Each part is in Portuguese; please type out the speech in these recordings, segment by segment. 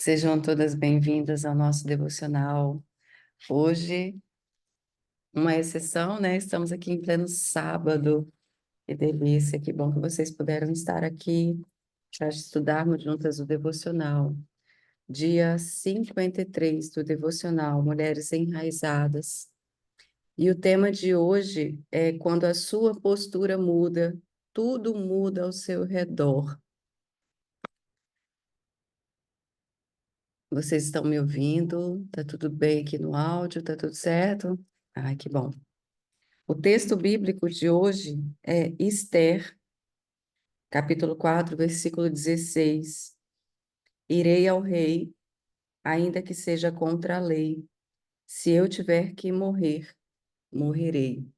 Sejam todas bem-vindas ao nosso devocional. Hoje, uma exceção, né? Estamos aqui em pleno sábado. Que delícia, que bom que vocês puderam estar aqui para estudarmos juntas o devocional. Dia 53 do devocional, Mulheres Enraizadas. E o tema de hoje é quando a sua postura muda, tudo muda ao seu redor. Vocês estão me ouvindo? Tá tudo bem aqui no áudio? Tá tudo certo? Ai, que bom. O texto bíblico de hoje é Esther, capítulo 4, versículo 16. Irei ao rei, ainda que seja contra a lei. Se eu tiver que morrer, morrerei.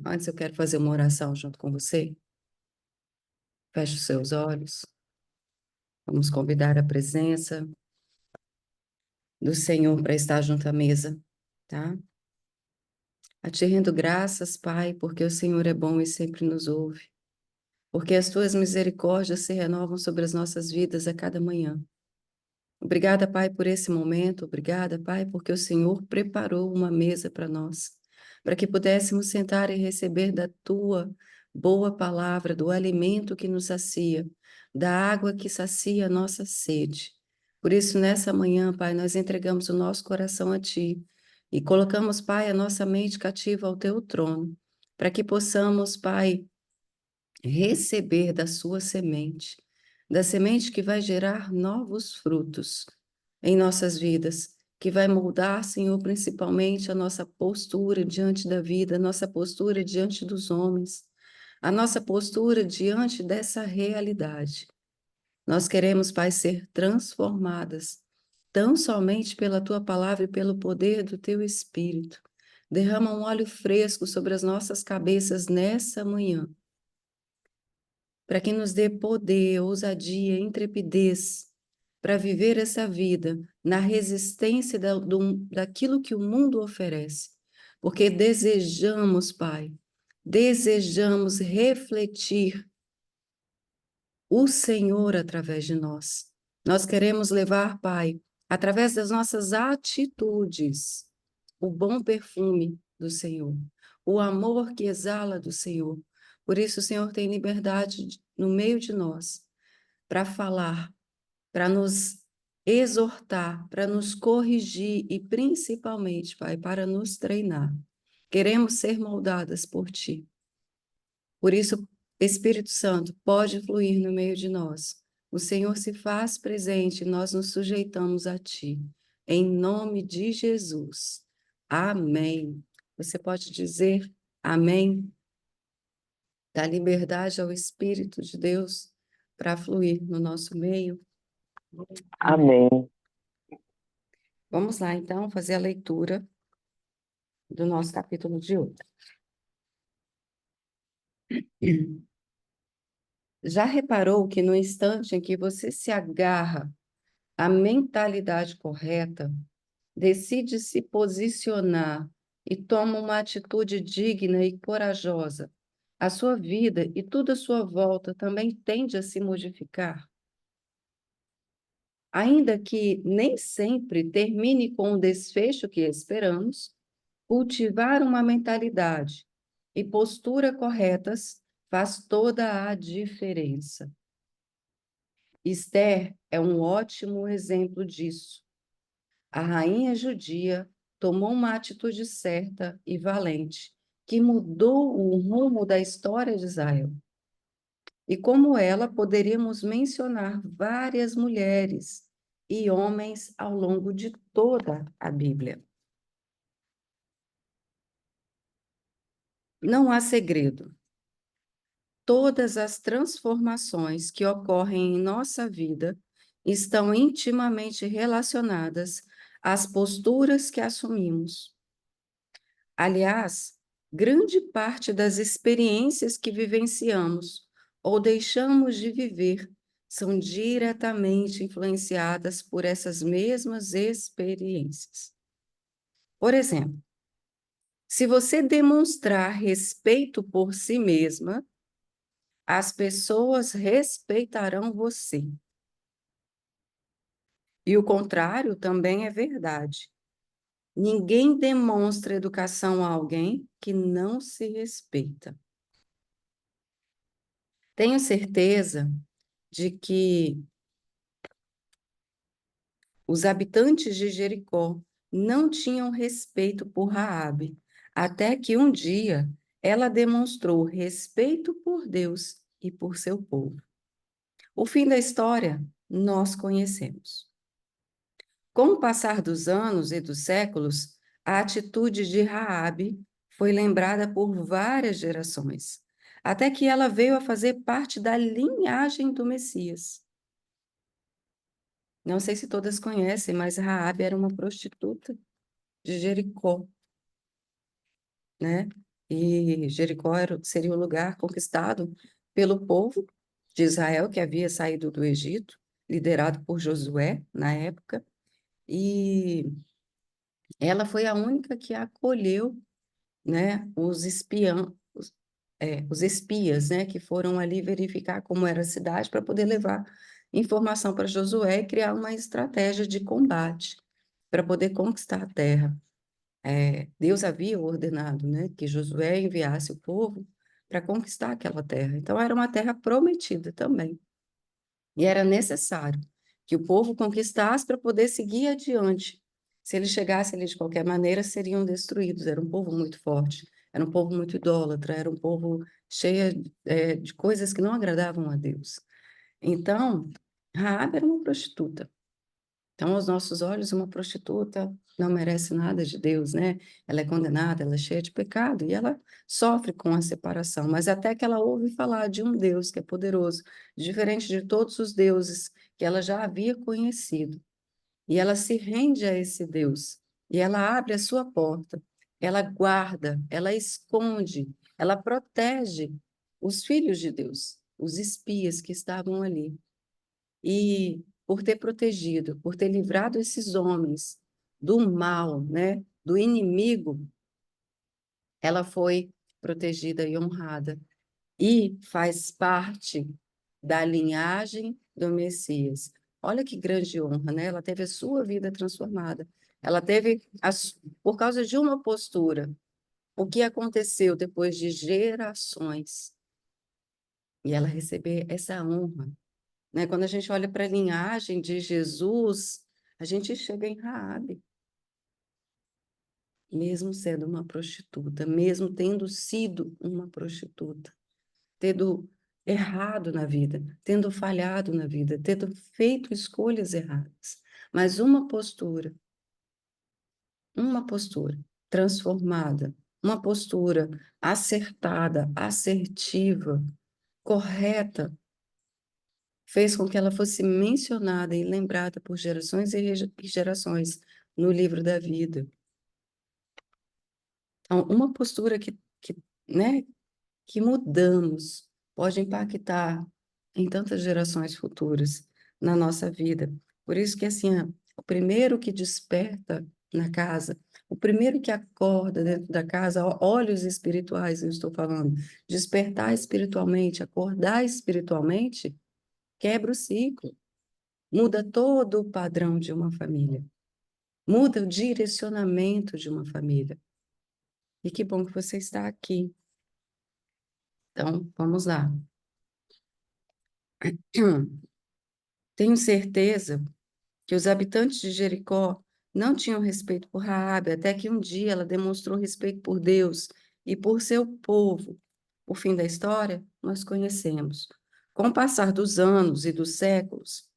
Antes eu quero fazer uma oração junto com você. Feche os seus olhos. Vamos convidar a presença do Senhor para estar junto à mesa, tá? A te rendo graças, Pai, porque o Senhor é bom e sempre nos ouve. Porque as tuas misericórdias se renovam sobre as nossas vidas a cada manhã. Obrigada, Pai, por esse momento. Obrigada, Pai, porque o Senhor preparou uma mesa para nós, para que pudéssemos sentar e receber da tua boa palavra, do alimento que nos sacia, da água que sacia a nossa sede. Por isso, nessa manhã, Pai, nós entregamos o nosso coração a Ti e colocamos, Pai, a nossa mente cativa ao Teu trono, para que possamos, Pai, receber da sua semente, da semente que vai gerar novos frutos em nossas vidas, que vai moldar, Senhor, principalmente a nossa postura diante da vida, a nossa postura diante dos homens, a nossa postura diante dessa realidade. Nós queremos, Pai, ser transformadas, tão somente pela Tua palavra e pelo poder do Teu Espírito. Derrama um óleo fresco sobre as nossas cabeças nessa manhã, para que nos dê poder, ousadia, intrepidez para viver essa vida na resistência daquilo que o mundo oferece. Porque desejamos, Pai, desejamos refletir o Senhor através de nós. Nós queremos levar, Pai, através das nossas atitudes, o bom perfume do Senhor, o amor que exala do Senhor. Por isso, o Senhor tem liberdade no meio de nós para falar, para nos exortar, para nos corrigir e principalmente, Pai, para nos treinar. Queremos ser moldadas por Ti. Por isso, Espírito Santo, pode fluir no meio de nós. O Senhor se faz presente e nós nos sujeitamos a Ti. Em nome de Jesus. Amém. Você pode dizer amém? Dá liberdade ao Espírito de Deus para fluir no nosso meio. Amém. Vamos lá, então, fazer a leitura do nosso capítulo de hoje. Já reparou que no instante em que você se agarra à mentalidade correta, decide se posicionar e toma uma atitude digna e corajosa, a sua vida e tudo à sua volta também tende a se modificar? Ainda que nem sempre termine com o desfecho que esperamos, cultivar uma mentalidade e postura corretas faz toda a diferença. Esther é um ótimo exemplo disso. A rainha judia tomou uma atitude certa e valente, que mudou o rumo da história de Israel. E como ela, poderíamos mencionar várias mulheres e homens ao longo de toda a Bíblia. Não há segredo. Todas as transformações que ocorrem em nossa vida estão intimamente relacionadas às posturas que assumimos. Aliás, grande parte das experiências que vivenciamos ou deixamos de viver são diretamente influenciadas por essas mesmas experiências. Por exemplo, se você demonstrar respeito por si mesma, as pessoas respeitarão você. E o contrário também é verdade. Ninguém demonstra educação a alguém que não se respeita. Tenho certeza de que os habitantes de Jericó não tinham respeito por Raabe, até que um dia ela demonstrou respeito por Deus e por seu povo. O fim da história nós conhecemos. Com o passar dos anos e dos séculos, a atitude de Raabe foi lembrada por várias gerações, até que ela veio a fazer parte da linhagem do Messias. Não sei se todas conhecem, mas Raabe era uma prostituta de Jericó, né? E Jericó seria o lugar conquistado pelo povo de Israel que havia saído do Egito, liderado por Josué na época, e ela foi a única que acolheu, né, os espias, né, que foram ali verificar como era a cidade para poder levar informação para Josué e criar uma estratégia de combate para poder conquistar a terra. Deus havia ordenado, né, que Josué enviasse o povo para conquistar aquela terra. Então, era uma terra prometida também. E era necessário que o povo conquistasse para poder seguir adiante. Se eles chegassem ali de qualquer maneira, seriam destruídos. Era um povo muito forte, era um povo muito idólatra, era um povo cheio, de coisas que não agradavam a Deus. Então, Raabe era uma prostituta. Então, aos nossos olhos, uma prostituta não merece nada de Deus, né? Ela é condenada, ela é cheia de pecado e ela sofre com a separação. Mas até que ela ouve falar de um Deus que é poderoso, diferente de todos os deuses que ela já havia conhecido. E ela se rende a esse Deus. E ela abre a sua porta. Ela guarda, ela esconde, ela protege os filhos de Deus, os espias que estavam ali. E por ter protegido, por ter livrado esses homens do mal, né, do inimigo, ela foi protegida e honrada e faz parte da linhagem do Messias. Olha que grande honra, né? Ela teve a sua vida transformada. Ela teve, por causa de uma postura, o que aconteceu depois de gerações, e ela receber essa honra, né? Quando a gente olha para a linhagem de Jesus, a gente chega em Raabe, mesmo sendo uma prostituta, mesmo tendo sido uma prostituta, tendo errado na vida, tendo falhado na vida, tendo feito escolhas erradas, mas uma postura transformada, uma postura acertada, assertiva, correta, fez com que ela fosse mencionada e lembrada por gerações e gerações no livro da vida. Então, uma postura né, que mudamos pode impactar em tantas gerações futuras na nossa vida. Por isso que, assim, o primeiro que desperta na casa, o primeiro que acorda dentro da casa, olhos espirituais, eu estou falando, despertar espiritualmente, acordar espiritualmente, quebra o ciclo. Muda todo o padrão de uma família. Muda o direcionamento de uma família. E que bom que você está aqui. Então, vamos lá. Tenho certeza que os habitantes de Jericó não tinham respeito por Raabe, até que um dia ela demonstrou respeito por Deus e por seu povo. O fim da história nós conhecemos. Com o passar dos anos e dos séculos,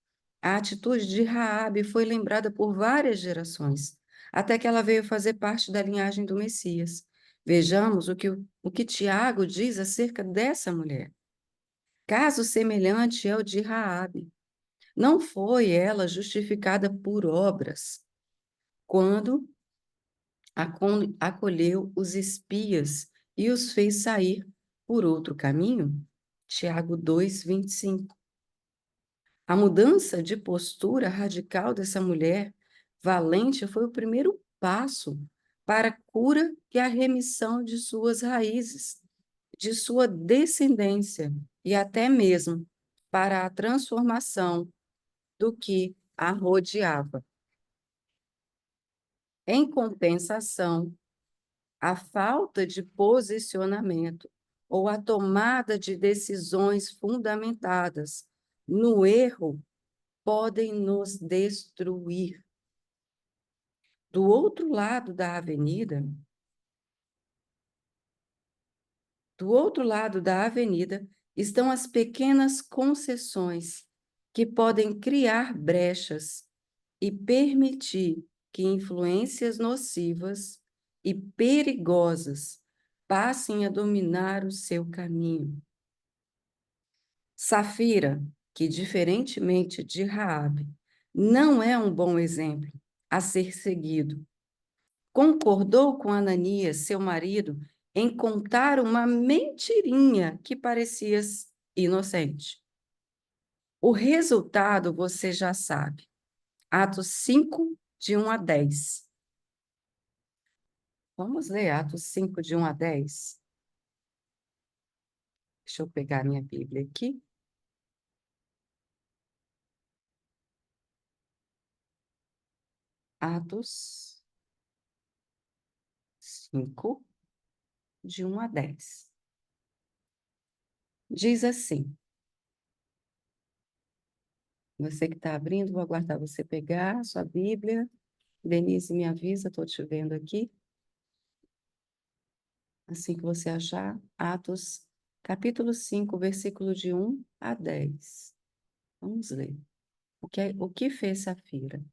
a atitude de Raabe foi lembrada por várias gerações, até que ela veio fazer parte da linhagem do Messias. Vejamos o que Tiago diz acerca dessa mulher. Caso semelhante ao de Raabe. Não foi ela justificada por obras, quando acolheu os espias e os fez sair por outro caminho? Tiago 2:25. A mudança de postura radical dessa mulher valente foi o primeiro passo para a cura e a remissão de suas raízes, de sua descendência e até mesmo para a transformação do que a rodeava. Em compensação, a falta de posicionamento ou a tomada de decisões fundamentadas no erro podem nos destruir. Do outro lado da avenida, estão as pequenas concessões que podem criar brechas e permitir que influências nocivas e perigosas passem a dominar o seu caminho. Safira, que diferentemente de Raabe, não é um bom exemplo a ser seguido, concordou com Ananias, seu marido, em contar uma mentirinha que parecia inocente. O resultado você já sabe. Atos 5, de 1 a 10. Vamos ler Atos 5, de 1 a 10. Deixa eu pegar minha Bíblia aqui. Atos 5, de 1 a 10. Diz assim, você que está abrindo, vou aguardar você pegar a sua Bíblia. Denise, me avisa, estou te vendo aqui. Assim que você achar, Atos, capítulo 5, versículo de 1 a 10. Vamos ler. O que fez Safira?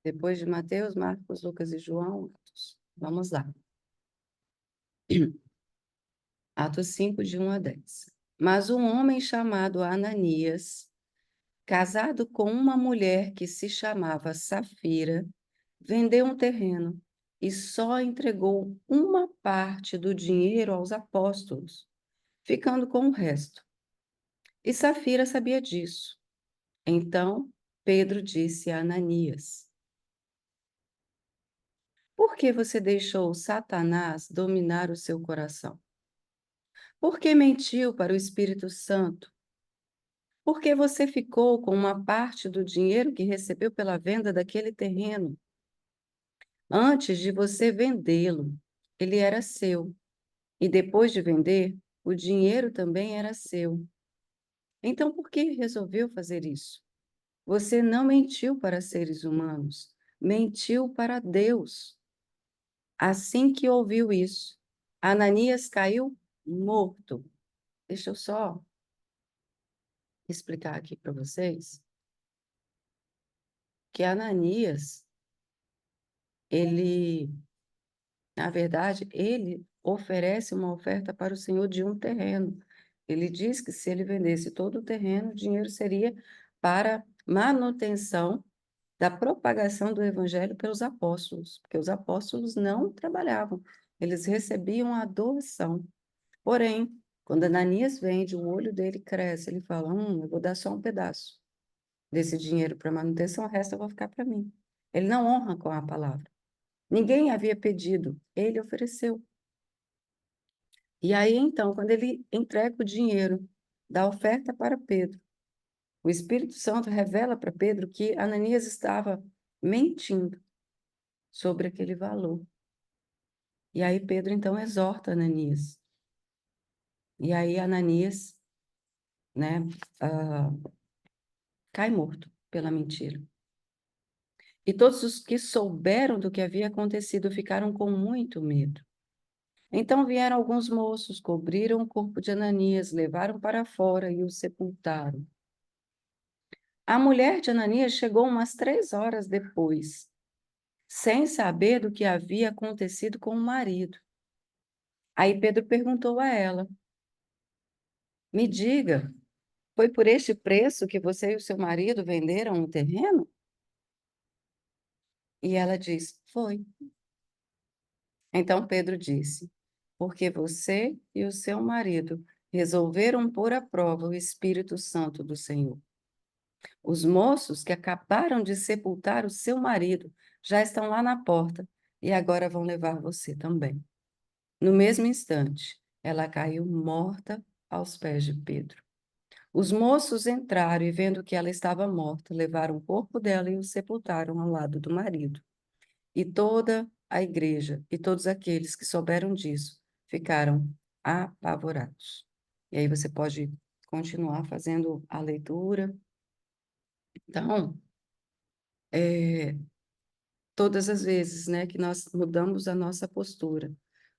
Depois de Mateus, Marcos, Lucas e João, Atos. Vamos lá. Atos 5, de 1 a 10. Mas um homem chamado Ananias, casado com uma mulher que se chamava Safira, vendeu um terreno e só entregou uma parte do dinheiro aos apóstolos, ficando com o resto. E Safira sabia disso. Então, Pedro disse a Ananias: por que você deixou Satanás dominar o seu coração? Por que mentiu para o Espírito Santo? Por que você ficou com uma parte do dinheiro que recebeu pela venda daquele terreno? Antes de você vendê-lo, ele era seu. E depois de vender, o dinheiro também era seu. Então, por que resolveu fazer isso? Você não mentiu para seres humanos, mentiu para Deus. Assim que ouviu isso, Ananias caiu morto. Deixa eu só explicar aqui para vocês que Ananias, na verdade, ele oferece uma oferta para o Senhor de um terreno. Ele diz que se ele vendesse todo o terreno, o dinheiro seria para manutenção da propagação do evangelho pelos apóstolos, porque os apóstolos não trabalhavam, eles recebiam a doação. Porém, quando Ananias vende, o olho dele cresce, ele fala, eu vou dar só um pedaço desse dinheiro para manutenção, o resto eu vou ficar para mim. Ele não honra com a palavra. Ninguém havia pedido, ele ofereceu. E aí, então, quando ele entrega o dinheiro da oferta para Pedro, o Espírito Santo revela para Pedro que Ananias estava mentindo sobre aquele valor. E aí Pedro, então, exorta Ananias. E aí Ananias, né, ah, cai morto pela mentira. E todos os que souberam do que havia acontecido ficaram com muito medo. Então vieram alguns moços, cobriram o corpo de Ananias, levaram para fora e o sepultaram. A mulher de Ananias chegou umas 3 horas depois, sem saber do que havia acontecido com o marido. Aí Pedro perguntou a ela: me diga, foi por este preço que você e o seu marido venderam o terreno? E ela diz: foi. Então Pedro disse: porque você e o seu marido resolveram pôr à prova o Espírito Santo do Senhor. Os moços que acabaram de sepultar o seu marido já estão lá na porta e agora vão levar você também. No mesmo instante, ela caiu morta aos pés de Pedro. Os moços entraram e, vendo que ela estava morta, levaram o corpo dela e o sepultaram ao lado do marido. E toda a igreja e todos aqueles que souberam disso ficaram apavorados. E aí você pode continuar fazendo a leitura. Então, é, todas as vezes, né, que nós mudamos a nossa postura,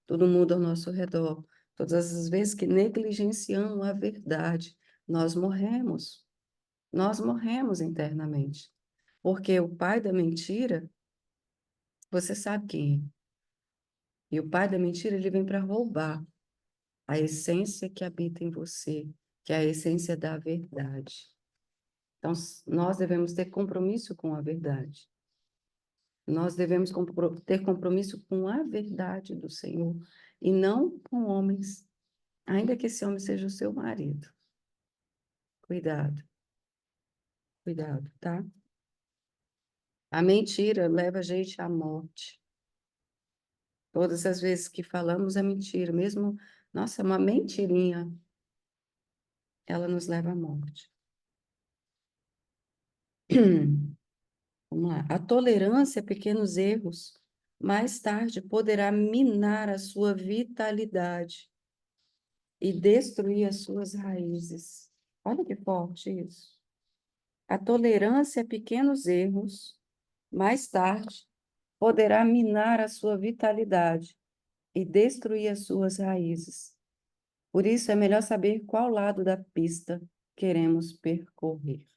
tudo muda ao nosso redor. Todas as vezes que negligenciamos a verdade, nós morremos. Nós morremos internamente. Porque o pai da mentira, você sabe quem é. E o pai da mentira, ele vem para roubar a essência que habita em você, que é a essência da verdade. Então, nós devemos ter compromisso com a verdade. Nós devemos ter compromisso com a verdade do Senhor e não com homens, ainda que esse homem seja o seu marido. Cuidado, cuidado, tá? A mentira leva a gente à morte. Todas as vezes que falamos a mentira, mesmo, nossa, uma mentirinha, ela nos leva à morte. Vamos lá. A tolerância a pequenos erros, mais tarde, poderá minar a sua vitalidade e destruir as suas raízes. Olha que forte isso. A tolerância a pequenos erros, mais tarde, poderá minar a sua vitalidade e destruir as suas raízes. Por isso, é melhor saber qual lado da pista queremos percorrer.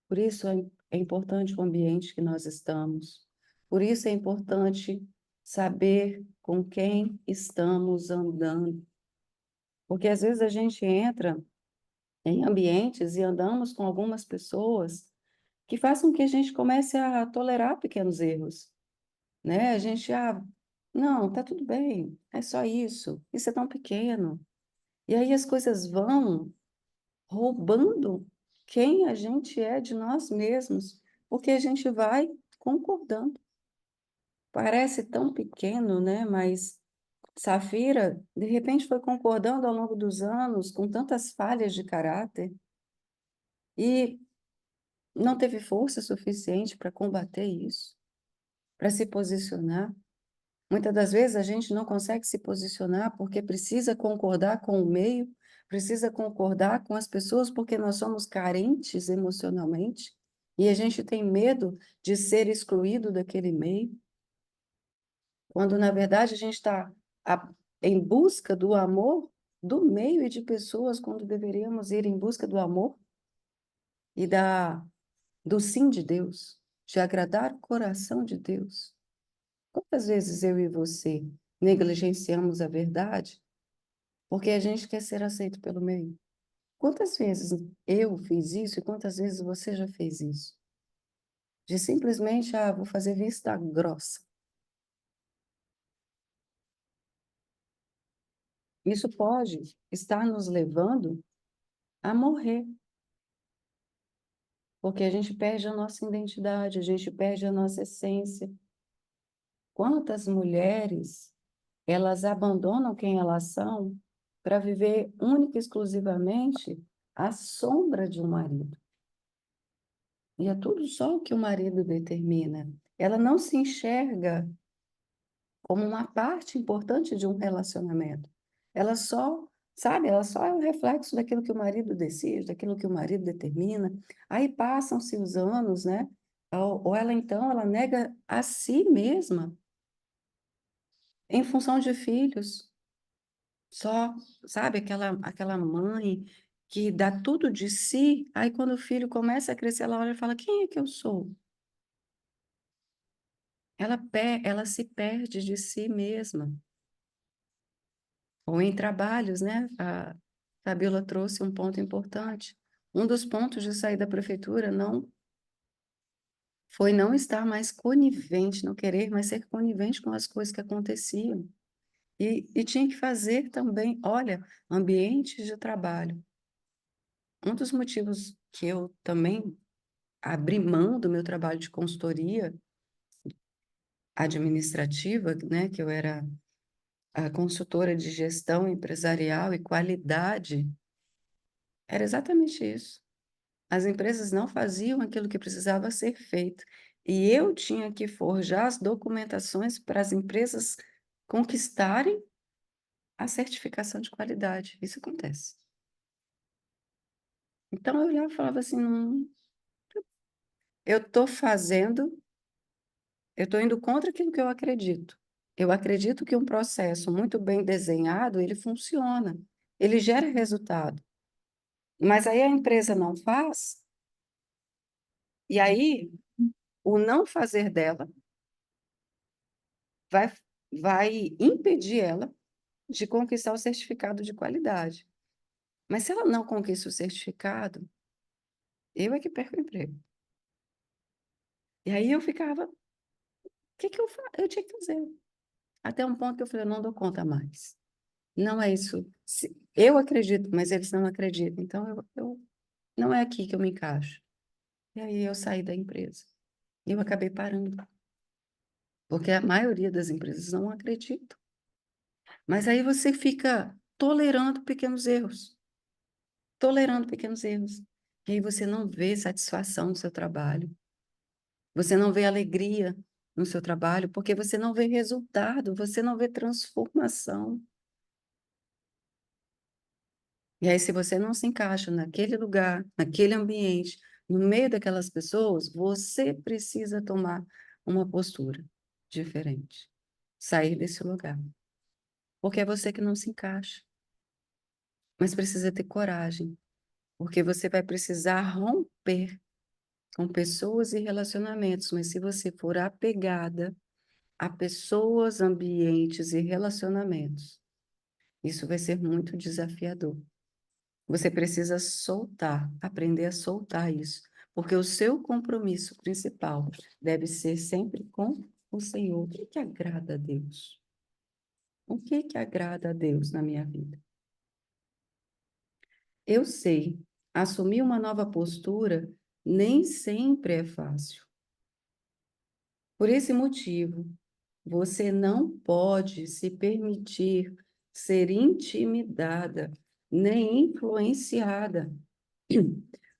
Por isso é importante o ambiente que nós estamos. Por isso é importante saber com quem estamos andando. Porque às vezes a gente entra em ambientes e andamos com algumas pessoas que façam que a gente comece a tolerar pequenos erros, né? A gente, não, tá tudo bem, é só isso é tão pequeno. E aí as coisas vão roubando quem a gente é de nós mesmos, porque a gente vai concordando. Parece tão pequeno, né? Mas Safira, de repente, foi concordando ao longo dos anos com tantas falhas de caráter e não teve força suficiente para combater isso, para se posicionar. Muitas das vezes a gente não consegue se posicionar porque precisa concordar com o meio, precisa concordar com as pessoas porque nós somos carentes emocionalmente e a gente tem medo de ser excluído daquele meio, quando na verdade a gente está em busca do amor do meio e de pessoas, quando deveríamos ir em busca do amor e do sim de Deus, de agradar o coração de Deus. Quantas vezes eu e você negligenciamos a verdade porque a gente quer ser aceito pelo meio? Quantas vezes eu fiz isso e quantas vezes você já fez isso? De simplesmente, vou fazer vista grossa. Isso pode estar nos levando a morrer, porque a gente perde a nossa identidade, a gente perde a nossa essência. Quantas mulheres, elas abandonam quem elas são para viver única e exclusivamente à sombra de um marido? E é tudo só o que o marido determina. Ela não se enxerga como uma parte importante de um relacionamento. Ela só, sabe, ela só é um reflexo daquilo que o marido decide, daquilo que o marido determina. Aí passam-se os anos, né? Ou ela então, ela nega a si mesma em função de filhos. Só, sabe, aquela mãe que dá tudo de si, aí quando o filho começa a crescer, ela olha e fala: quem é que eu sou? Ela se perde de si mesma. Ou em trabalhos, né? A Fabiola trouxe um ponto importante. Um dos pontos de sair da prefeitura não foi não estar mais conivente, não querer mais ser conivente com as coisas que aconteciam. E tinha que fazer também, olha, ambientes de trabalho. Um dos motivos que eu também abrir mão do meu trabalho de consultoria administrativa, né, que eu era a consultora de gestão empresarial e qualidade, era exatamente isso. As empresas não faziam aquilo que precisava ser feito. E eu tinha que forjar as documentações para as empresas conquistarem a certificação de qualidade. Isso acontece. Então eu olhava e falava assim, não, eu estou fazendo, eu estou indo contra aquilo que eu acredito. Eu acredito que um processo muito bem desenhado, ele funciona, ele gera resultado. Mas aí a empresa não faz, e aí o não fazer dela vai, vai impedir ela de conquistar o certificado de qualidade. Mas se ela não conquista o certificado, eu é que perco o emprego. E aí eu ficava, o que que eu faço? Eu tinha que fazer. Até um ponto que eu falei, eu não dou conta mais. Não é isso. Eu acredito, mas eles não acreditam. Então, não é aqui que eu me encaixo. E aí eu saí da empresa. E eu acabei parando. Porque a maioria das empresas não acredita. Mas aí você fica tolerando pequenos erros. Tolerando pequenos erros. E aí você não vê satisfação no seu trabalho. Você não vê alegria no seu trabalho, porque você não vê resultado, você não vê transformação. E aí, se você não se encaixa naquele lugar, naquele ambiente, no meio daquelas pessoas, você precisa tomar uma postura diferente. Sair desse lugar. Porque é você que não se encaixa. Mas precisa ter coragem, porque você vai precisar romper com pessoas e relacionamentos. Mas se você for apegada a pessoas, ambientes e relacionamentos, isso vai ser muito desafiador. Você precisa soltar, aprender a soltar isso, porque o seu compromisso principal deve ser sempre com o Senhor. O que que agrada a Deus? O que que agrada a Deus na minha vida? Eu sei, assumir uma nova postura nem sempre é fácil. Por esse motivo, você não pode se permitir ser intimidada nem influenciada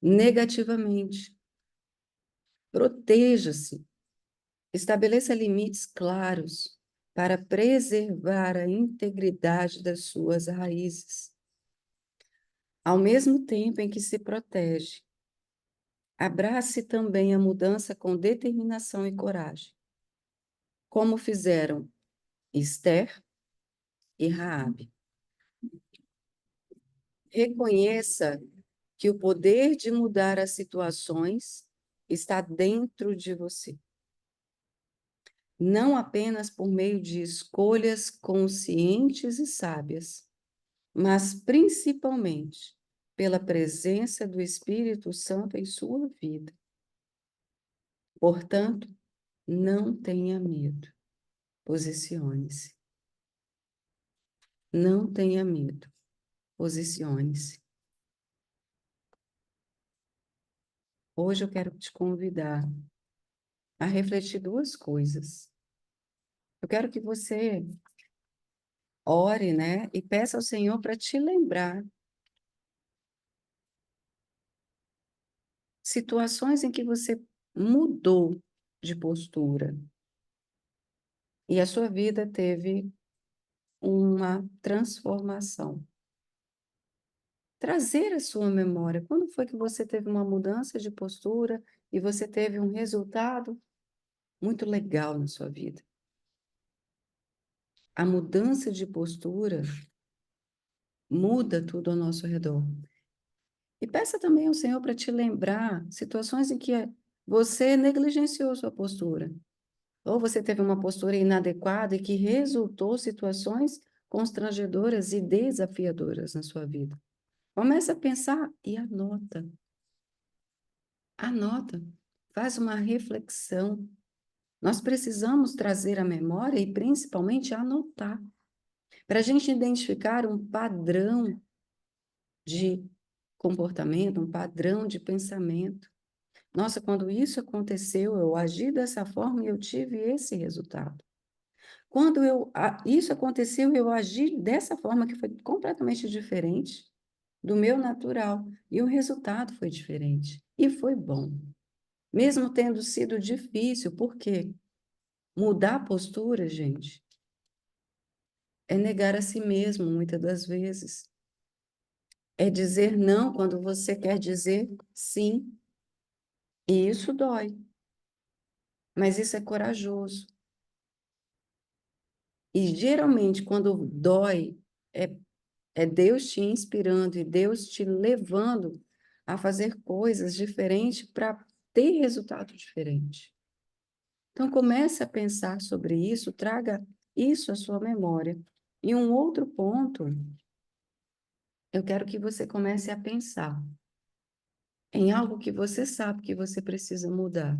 negativamente. Proteja-se, estabeleça limites claros para preservar a integridade das suas raízes. Ao mesmo tempo em que se protege, abrace também a mudança com determinação e coragem, como fizeram Esther e Raabe. Reconheça que o poder de mudar as situações está dentro de você, não apenas por meio de escolhas conscientes e sábias, mas principalmente pela presença do Espírito Santo em sua vida. Portanto, não tenha medo, posicione-se. Não tenha medo, posicione-se. Hoje eu quero te convidar a refletir duas coisas. Eu quero que você ore, né, e peça ao Senhor para te lembrar situações em que você mudou de postura e a sua vida teve uma transformação. Trazer a sua memória. Quando foi que você teve uma mudança de postura e você teve um resultado muito legal na sua vida? A mudança de postura muda tudo ao nosso redor. E peça também ao Senhor para te lembrar situações em que você negligenciou sua postura. Ou você teve uma postura inadequada e que resultou situações constrangedoras e desafiadoras na sua vida. Começa a pensar e anota. Anota. Faz uma reflexão. Nós precisamos trazer a memória e principalmente anotar, para a gente identificar um padrão de comportamento, um padrão de pensamento. Nossa, quando isso aconteceu, eu agi dessa forma e eu tive esse resultado. Quando isso aconteceu, eu agi dessa forma que foi completamente diferente do meu natural. E o resultado foi diferente. E foi bom. Mesmo tendo sido difícil, porque mudar a postura, gente, é negar a si mesmo, muitas das vezes. É dizer não quando você quer dizer sim. E isso dói. Mas isso é corajoso. E geralmente, quando dói, é, é Deus te inspirando e Deus te levando a fazer coisas diferentes para ter resultado diferente. Então, comece a pensar sobre isso, traga isso à sua memória. E um outro ponto, eu quero que você comece a pensar em algo que você sabe que você precisa mudar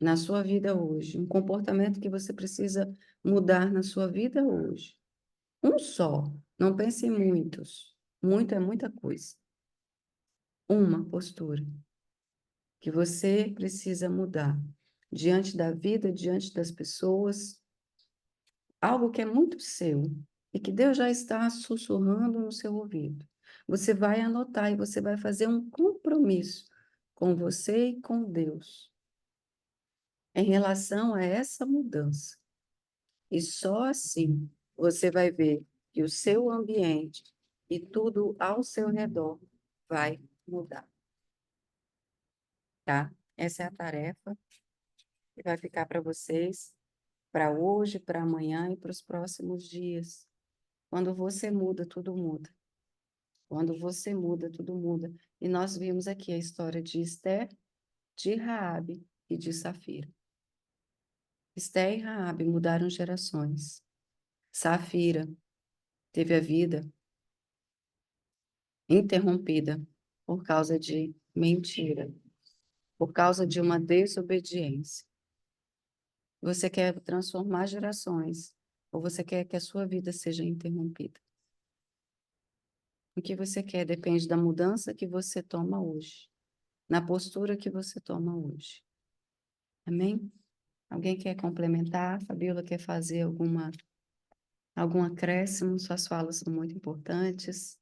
na sua vida hoje, um comportamento que você precisa mudar na sua vida hoje. Um só, não pense em muitos. Muito é muita coisa. Uma postura que você precisa mudar diante da vida, diante das pessoas, algo que é muito seu e que Deus já está sussurrando no seu ouvido. Você vai anotar e você vai fazer um compromisso com você e com Deus em relação a essa mudança. E só assim você vai ver que o seu ambiente e tudo ao seu redor vai mudar, tá? Essa é a tarefa que vai ficar para vocês, para hoje, para amanhã e para os próximos dias. Quando você muda, tudo muda. Quando você muda, tudo muda. E nós vimos aqui a história de Esther, de Raabe e de Safira. Esther e Raabe mudaram gerações. Safira teve a vida interrompida por causa de mentira, por causa de uma desobediência. Você quer transformar gerações, ou você quer que a sua vida seja interrompida? O que você quer depende da mudança que você toma hoje, na postura que você toma hoje. Amém? Alguém quer complementar? Fabiola quer fazer algum acréscimo? Suas falas são muito importantes.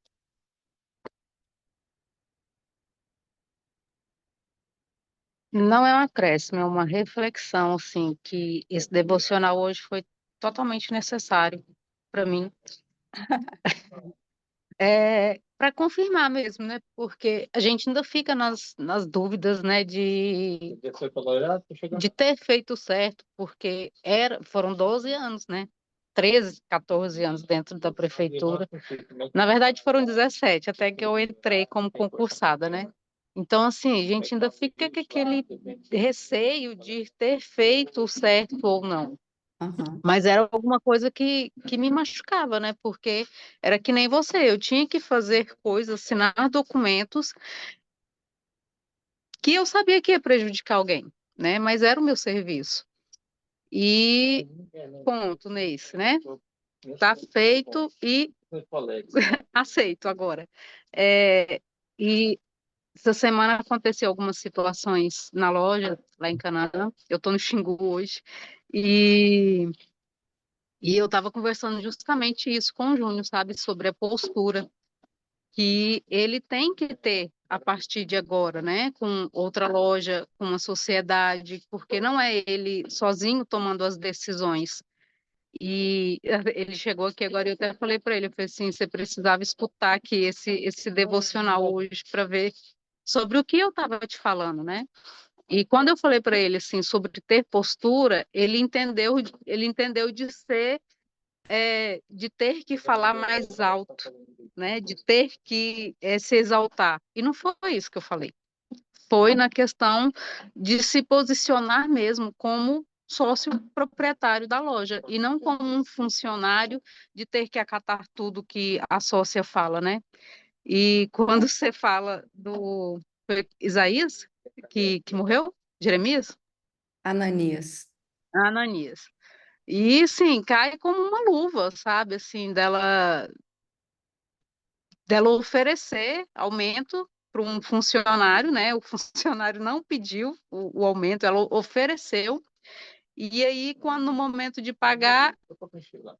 Não é um acréscimo, é uma reflexão, assim, que esse devocional hoje foi totalmente necessário para mim. Para confirmar mesmo, né? Porque a gente ainda fica nas dúvidas, né? De ter feito certo, porque foram 12 anos, né? 13, 14 anos dentro da prefeitura. Na verdade, foram 17, até que eu entrei como concursada, né? Então, assim, a gente ainda fica com aquele receio de ter feito o certo ou não. Aham, Mas era alguma coisa que me machucava, né? Porque era que nem você, eu tinha que fazer coisas, assinar documentos que eu sabia que ia prejudicar alguém, né? Mas era o meu serviço. E ponto nesse, né? Tá feito e aceito agora. E essa semana aconteceu algumas situações na loja, lá em Canadá. Eu estou no Xingu hoje. E, e eu estava conversando justamente isso com o Júnior, sabe? Sobre a postura que ele tem que ter a partir de agora, né? Com outra loja, com uma sociedade, porque não é ele sozinho tomando as decisões. E ele chegou aqui agora e eu até falei para ele, eu falei assim, você precisava escutar aqui esse devocional hoje para ver sobre o que eu estava te falando, né? E quando eu falei para ele assim sobre ter postura, ele entendeu de ser de ter que falar mais alto, né? De ter que se exaltar. E não foi isso que eu falei. Foi na questão de se posicionar mesmo como sócio proprietário da loja e não como um funcionário de ter que acatar tudo que a sócia fala, né? E quando você fala do foi Isaías que morreu, Jeremias, Ananias. Ananias. E sim, cai como uma luva, sabe? Assim, dela oferecer aumento para um funcionário, né? O funcionário não pediu o aumento, ela ofereceu, e aí, quando no momento de pagar,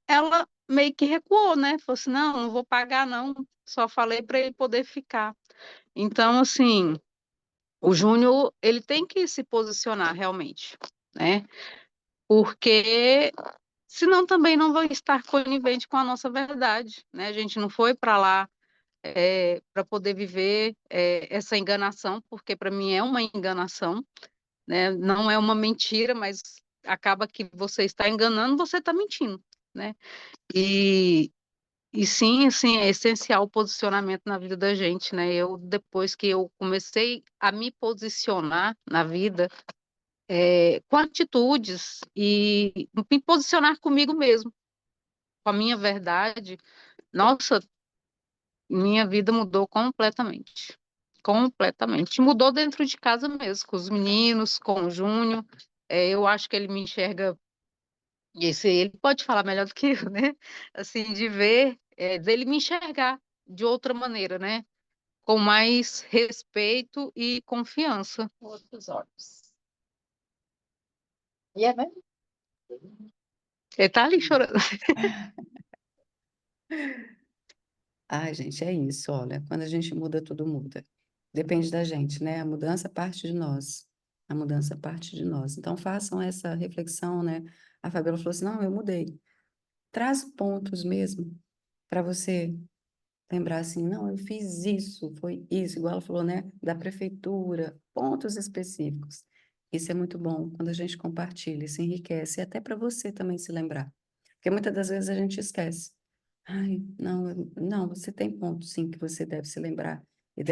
ela meio que recuou, né? Falou assim, não, não vou pagar, não, só falei para ele poder ficar. Então, assim, o Júnior, ele tem que se posicionar realmente, né? Porque senão também não vai estar conivente com a nossa verdade, né? A gente não foi para lá para poder viver essa enganação, porque para mim é uma enganação, né? Não é uma mentira, mas acaba que você está enganando, você está mentindo, né? E, e sim, assim, é essencial o posicionamento na vida da gente, né? Eu, depois que eu comecei a me posicionar na vida, com atitudes e me posicionar comigo mesmo, com a minha verdade, nossa, minha vida mudou completamente. Completamente. Mudou dentro de casa mesmo, com os meninos, com o Júnior. Eu acho que ele me enxerga, e esse ele pode falar melhor do que eu, né? Assim, de ver, dele me enxergar de outra maneira, né? Com mais respeito e confiança. Outros olhos. E é mesmo? Ele tá ali chorando. Ai, gente, é isso, olha, quando a gente muda, tudo muda. Depende da gente, né? A mudança parte de nós. A mudança parte de nós. Então, façam essa reflexão, né? A Fabiola falou assim, não, eu mudei. Traz pontos mesmo para você lembrar assim, não, eu fiz isso, foi isso, igual ela falou, né? Da prefeitura, pontos específicos. Isso é muito bom quando a gente compartilha, isso enriquece, e até para você também se lembrar. Porque muitas das vezes a gente esquece. Ai, não, não, você tem pontos sim que você deve se lembrar e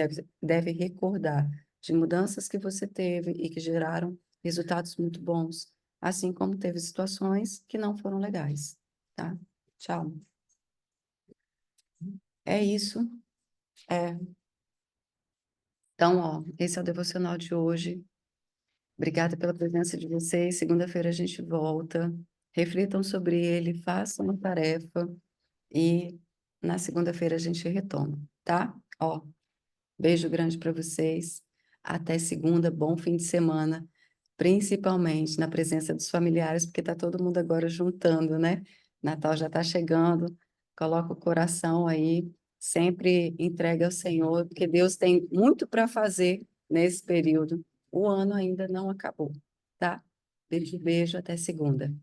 deve recordar de mudanças que você teve e que geraram resultados muito bons, assim como teve situações que não foram legais, tá? Tchau. É isso. É. Então, ó, esse é o devocional de hoje. Obrigada pela presença de vocês. Segunda-feira a gente volta. Reflitam sobre ele, façam uma tarefa e na segunda-feira a gente retoma, tá? Ó, beijo grande para vocês. Até segunda, bom fim de semana, principalmente na presença dos familiares, porque tá todo mundo agora juntando, né? Natal já tá chegando. Coloca o coração aí, sempre entregue ao Senhor, porque Deus tem muito para fazer nesse período. O ano ainda não acabou, tá? Beijo, beijo, até segunda.